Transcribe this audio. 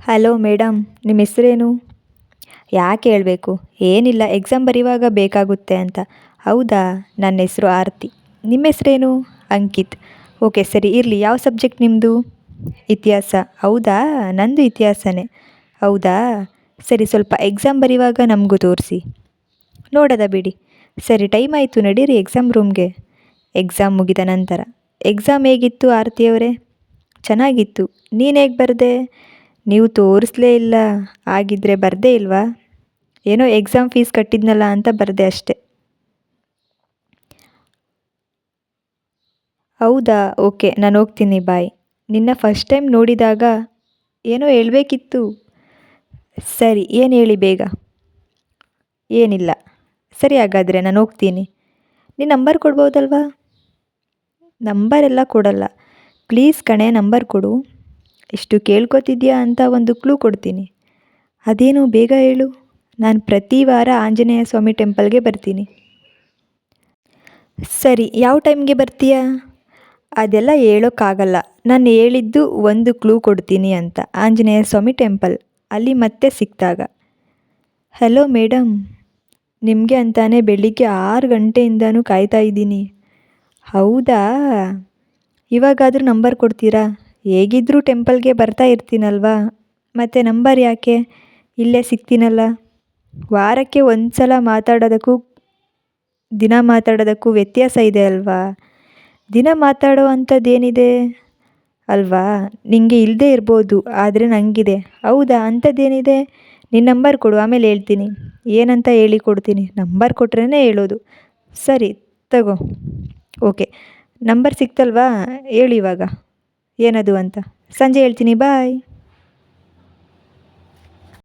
Hello madam, ನಿಮ್ಮ ಹೆಸರೇನು? ಯಾಕೆ ಹೇಳಬೇಕು? ಏನಿಲ್ಲ, ಎಕ್ಸಾಮ್ ಬರೆಯುವಾಗ ಬೇಕಾಗುತ್ತೆ ಅಂತ. ಹೌದಾ, ನನ್ನ ಹೆಸರು ಆರತಿ. ನಿಮ್ಮ ಹೆಸರೇನು? ಅಂಕಿತ್. ಓಕೆ ಸರಿ, ಇರಲಿ. ಯಾವ ಸಬ್ಜೆಕ್ಟ್ ನಿಮ್ಮದು? ಇತಿಹಾಸ. ಹೌದಾ, ನಂದು ಇತಿಹಾಸನೇ. ಹೌದಾ, ಸರಿ, ಸ್ವಲ್ಪ ಎಕ್ಸಾಮ್ ಬರೆಯುವಾಗ ನಮಗೂ ತೋರಿಸಿ. ನೋಡೋದ ಬಿಡಿ. ಸರಿ, ಟೈಮ್ ಆಯಿತು, ನಡೀರಿ ಎಕ್ಸಾಮ್ ರೂಮ್ಗೆ. ಎಕ್ಸಾಮ್ ಮುಗಿದ ನಂತರ. ಎಕ್ಸಾಮ್ ಹೇಗಿತ್ತು ಆರತಿಯವರೇ? ಚೆನ್ನಾಗಿತ್ತು. ನೀನು ಹೇಗೆ ಬರೆದೆ? ನೀವು ತೋರಿಸ್ಲೇ ಇಲ್ಲ. ಆಗಿದ್ದರೆ ಬರದೇ ಇಲ್ವಾ? ಏನೋ ಎಕ್ಸಾಮ್ ಫೀಸ್ ಕಟ್ಟಿದ್ನಲ್ಲ ಅಂತ ಬರದೆ ಅಷ್ಟೆ. ಹೌದಾ, ಓಕೆ, ನಾನು ಹೋಗ್ತೀನಿ, ಬಾಯ್. ನಿನ್ನ ಫಸ್ಟ್ ಟೈಮ್ ನೋಡಿದಾಗ ಏನೋ ಹೇಳಬೇಕಿತ್ತು. ಸರಿ, ಏನು ಹೇಳಿ ಬೇಗ. ಏನಿಲ್ಲ. ಸರಿ, ಹಾಗಾದರೆ ನಾನು ಹೋಗ್ತೀನಿ. ನೀನು ನಂಬರ್ ಕೊಡ್ಬೋದಲ್ವಾ? ನಂಬರೆಲ್ಲ ಕೊಡಲ್ಲ. ಪ್ಲೀಸ್ ಕಣೆ, ನಂಬರ್ ಕೊಡು. ಇಷ್ಟು ಕೇಳ್ಕೊತಿದ್ಯಾ ಅಂತ ಒಂದು ಕ್ಲೂ ಕೊಡ್ತೀನಿ. ಅದೇನು, ಬೇಗ ಹೇಳು. ನಾನು ಪ್ರತಿ ವಾರ ಆಂಜನೇಯ ಸ್ವಾಮಿ ಟೆಂಪಲ್ಗೆ ಬರ್ತೀನಿ. ಸರಿ, ಯಾವ ಟೈಮ್ಗೆ ಬರ್ತೀಯಾ? ಅದೆಲ್ಲ ಹೇಳೋಕ್ಕಾಗಲ್ಲ. ನಾನು ಹೇಳಿದ್ದು ಒಂದು ಕ್ಲೂ ಕೊಡ್ತೀನಿ ಅಂತ. ಆಂಜನೇಯ ಸ್ವಾಮಿ ಟೆಂಪಲ್, ಅಲ್ಲಿ ಮತ್ತೆ ಸಿಕ್ಕಿದಾಗ. ಹಲೋ ಮೇಡಮ್, ನಿಮಗೆ ಅಂತಾನೆ ಬೆಳಿಗ್ಗೆ 6 ಗಂಟೆಯಿಂದನೂ ಕಾಯ್ತಾ ಇದ್ದೀನಿ. ಹೌದಾ, ಇವಾಗಾದರೂ ನಂಬರ್ ಕೊಡ್ತೀರಾ? ಹೇಗಿದ್ದರೂ ಟೆಂಪಲ್ಗೆ ಬರ್ತಾ ಇರ್ತೀನಲ್ವಾ, ಮತ್ತು ನಂಬರ್ ಯಾಕೆ? ಇಲ್ಲೇ ಸಿಗ್ತೀನಲ್ಲ. ವಾರಕ್ಕೆ ಒಂದು ಸಲ ಮಾತಾಡೋದಕ್ಕೂ ದಿನ ಮಾತಾಡೋದಕ್ಕೂ ವ್ಯತ್ಯಾಸ ಇದೆ ಅಲ್ವಾ? ದಿನ ಮಾತಾಡೋ ಅಂಥದ್ದೇನಿದೆ ಅಲ್ವಾ? ನಿಮಗೆ ಇಲ್ಲದೇ ಇರ್ಬೋದು, ಆದರೆ ನನಗಿದೆ. ಹೌದಾ, ಅಂಥದ್ದೇನಿದೆ? ನಿನ್ನ ನಂಬರ್ ಕೊಡು, ಆಮೇಲೆ ಹೇಳ್ತೀನಿ. ಏನಂತ ಹೇಳಿ ಕೊಡ್ತೀನಿ. ನಂಬರ್ ಕೊಟ್ರೇ ಹೇಳೋದು. ಸರಿ, ತಗೋ. ಓಕೆ, ನಂಬರ್ ಸಿಕ್ತಲ್ವಾ? ಹೇಳು ಇವಾಗ ಏನದು ಅಂತ. ಸಂಜೆ ಹೇಳ್ತೀನಿ, ಬಾಯ್.